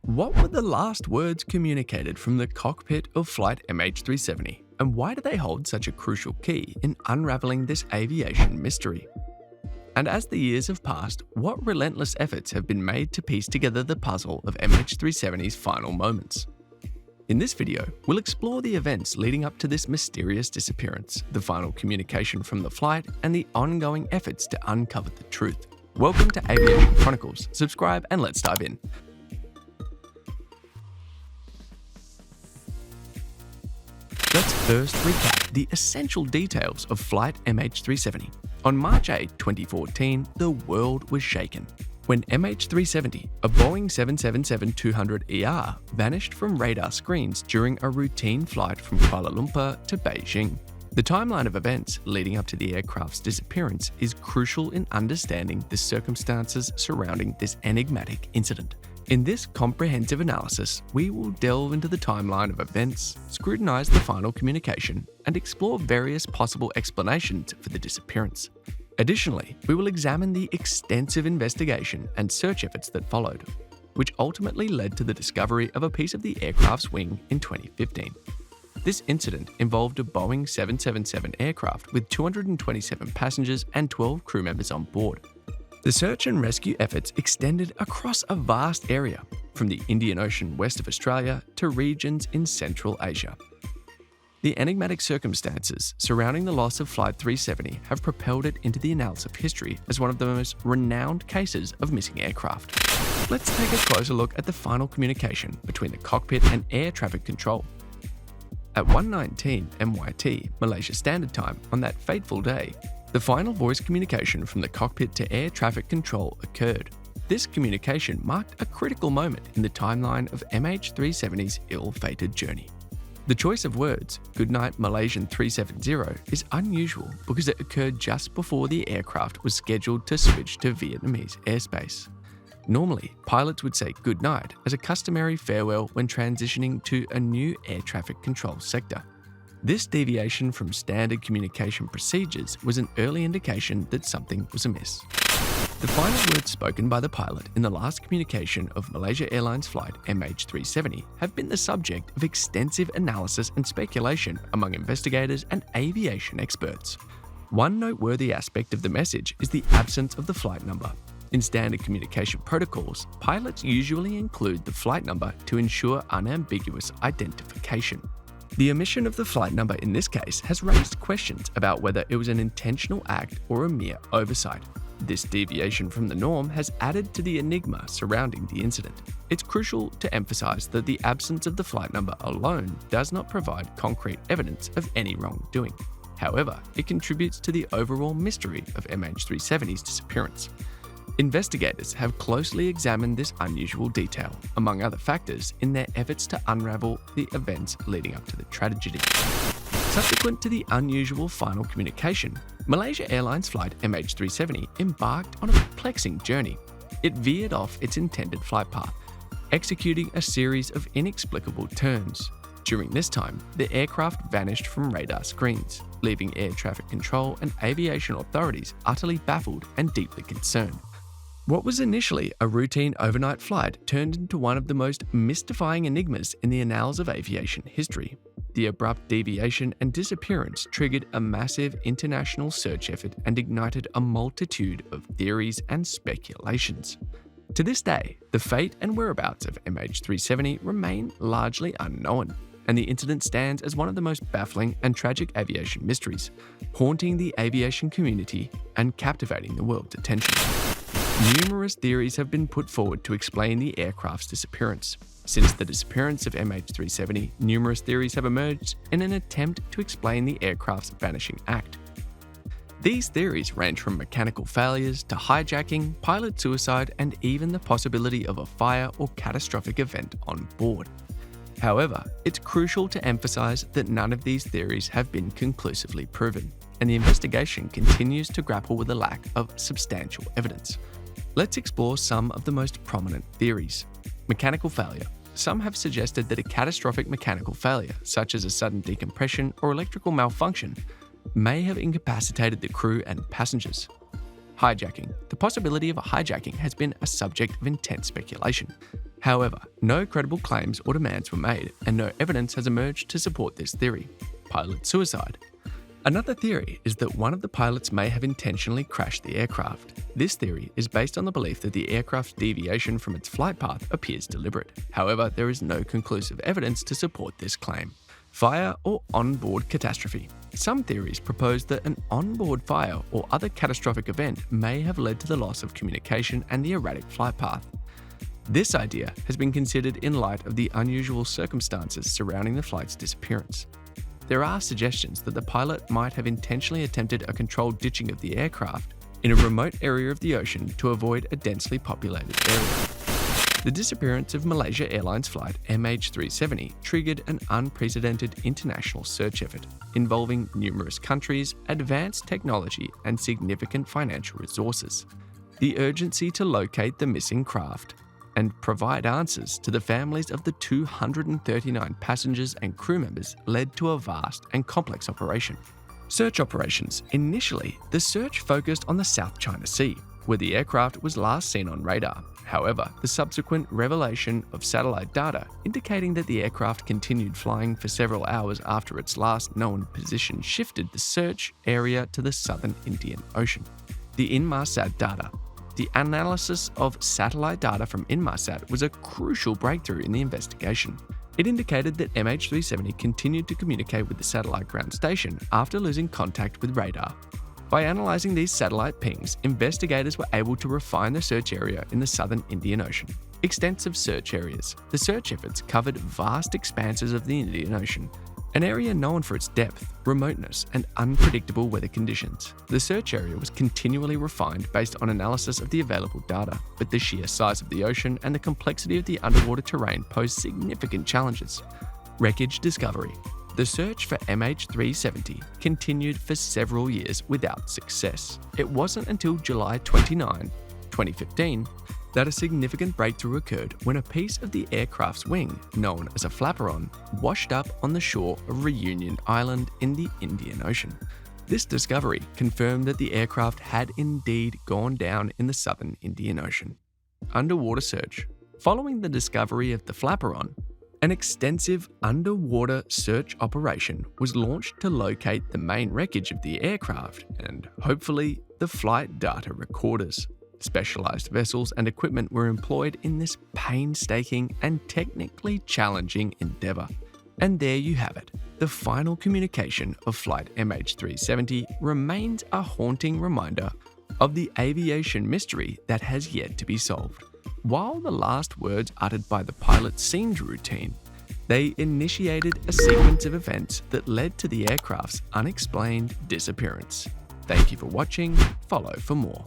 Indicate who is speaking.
Speaker 1: What were the last words communicated from the cockpit of Flight MH370, and why do they hold such a crucial key in unraveling this aviation mystery? And as the years have passed, what relentless efforts have been made to piece together the puzzle of MH370's final moments? In this video, we'll explore the events leading up to this mysterious disappearance, the final communication from the flight, and the ongoing efforts to uncover the truth. Welcome to Aviation Chronicles. Subscribe and let's dive in. Let's first recap the essential details of Flight MH370. On March 8, 2014, the world was shaken when MH370, a Boeing 777-200ER, vanished from radar screens during a routine flight from Kuala Lumpur to Beijing. The timeline of events leading up to the aircraft's disappearance is crucial in understanding the circumstances surrounding this enigmatic incident. In this comprehensive analysis, we will delve into the timeline of events, scrutinize the final communication, and explore various possible explanations for the disappearance. Additionally, we will examine the extensive investigation and search efforts that followed, which ultimately led to the discovery of a piece of the aircraft's wing in 2015. This incident involved a Boeing 777 aircraft with 227 passengers and 12 crew members on board. The search and rescue efforts extended across a vast area, from the Indian Ocean west of Australia to regions in Central Asia. The enigmatic circumstances surrounding the loss of Flight 370 have propelled it into the annals of history as one of the most renowned cases of missing aircraft. Let's take a closer look at the final communication between the cockpit and air traffic control. At 1:19 MYT, Malaysia Standard Time, on that fateful day, the final voice communication from the cockpit to air traffic control occurred. This communication marked a critical moment in the timeline of MH370's ill-fated journey. The choice of words, "Goodnight Malaysian 370", is unusual because it occurred just before the aircraft was scheduled to switch to Vietnamese airspace. Normally, pilots would say goodnight as a customary farewell when transitioning to a new air traffic control sector. This deviation from standard communication procedures was an early indication that something was amiss. The final words spoken by the pilot in the last communication of Malaysia Airlines flight MH370 have been the subject of extensive analysis and speculation among investigators and aviation experts. One noteworthy aspect of the message is the absence of the flight number. In standard communication protocols, pilots usually include the flight number to ensure unambiguous identification. The omission of the flight number in this case has raised questions about whether it was an intentional act or a mere oversight. This deviation from the norm has added to the enigma surrounding the incident. It's crucial to emphasize that the absence of the flight number alone does not provide concrete evidence of any wrongdoing. However, it contributes to the overall mystery of MH370's disappearance. Investigators have closely examined this unusual detail, among other factors, in their efforts to unravel the events leading up to the tragedy. Subsequent to the unusual final communication, Malaysia Airlines flight MH370 embarked on a perplexing journey. It veered off its intended flight path, executing a series of inexplicable turns. During this time, the aircraft vanished from radar screens, leaving air traffic control and aviation authorities utterly baffled and deeply concerned. What was initially a routine overnight flight turned into one of the most mystifying enigmas in the annals of aviation history. The abrupt deviation and disappearance triggered a massive international search effort and ignited a multitude of theories and speculations. To this day, the fate and whereabouts of MH370 remain largely unknown, and the incident stands as one of the most baffling and tragic aviation mysteries, haunting the aviation community and captivating the world's attention. Numerous theories have been put forward to explain the aircraft's disappearance. Since the disappearance of MH370, numerous theories have emerged in an attempt to explain the aircraft's vanishing act. These theories range from mechanical failures to hijacking, pilot suicide, and even the possibility of a fire or catastrophic event on board. However, it's crucial to emphasize that none of these theories have been conclusively proven, and the investigation continues to grapple with the lack of substantial evidence. Let's explore some of the most prominent theories. Mechanical failure. Some have suggested that a catastrophic mechanical failure, such as a sudden decompression or electrical malfunction, may have incapacitated the crew and passengers. Hijacking. The possibility of a hijacking has been a subject of intense speculation. However, no credible claims or demands were made, and no evidence has emerged to support this theory. Pilot suicide. Another theory is that one of the pilots may have intentionally crashed the aircraft. This theory is based on the belief that the aircraft's deviation from its flight path appears deliberate. However, there is no conclusive evidence to support this claim. Fire or onboard catastrophe. Some theories propose that an onboard fire or other catastrophic event may have led to the loss of communication and the erratic flight path. This idea has been considered in light of the unusual circumstances surrounding the flight's disappearance. There are suggestions that the pilot might have intentionally attempted a controlled ditching of the aircraft in a remote area of the ocean to avoid a densely populated area. The disappearance of Malaysia Airlines flight MH370 triggered an unprecedented international search effort involving numerous countries, advanced technology, and significant financial resources. The urgency to locate the missing craft and provide answers to the families of the 239 passengers and crew members led to a vast and complex operation. Search operations. Initially, the search focused on the South China Sea, where the aircraft was last seen on radar. However, the subsequent revelation of satellite data indicating that the aircraft continued flying for several hours after its last known position shifted the search area to the southern Indian Ocean. The Inmarsat data. The analysis of satellite data from Inmarsat was a crucial breakthrough in the investigation. It indicated that MH370 continued to communicate with the satellite ground station after losing contact with radar. By analysing these satellite pings, investigators were able to refine the search area in the southern Indian Ocean. Extensive search areas. The search efforts covered vast expanses of the Indian Ocean, an area known for its depth, remoteness, and unpredictable weather conditions. The search area was continually refined based on analysis of the available data, but the sheer size of the ocean and the complexity of the underwater terrain posed significant challenges. Wreckage discovery. The search for MH370 continued for several years without success. It wasn't until July 29, 2015, that a significant breakthrough occurred when a piece of the aircraft's wing, known as a flaperon, washed up on the shore of Reunion Island in the Indian Ocean. This discovery confirmed that the aircraft had indeed gone down in the southern Indian Ocean. Underwater search. Following the discovery of the flaperon, an extensive underwater search operation was launched to locate the main wreckage of the aircraft and, hopefully, the flight data recorders. Specialized vessels and equipment were employed in this painstaking and technically challenging endeavor. And there you have it. The final communication of Flight MH370 remains a haunting reminder of the aviation mystery that has yet to be solved. While the last words uttered by the pilot seemed routine, they initiated a sequence of events that led to the aircraft's unexplained disappearance. Thank you for watching. Follow for more.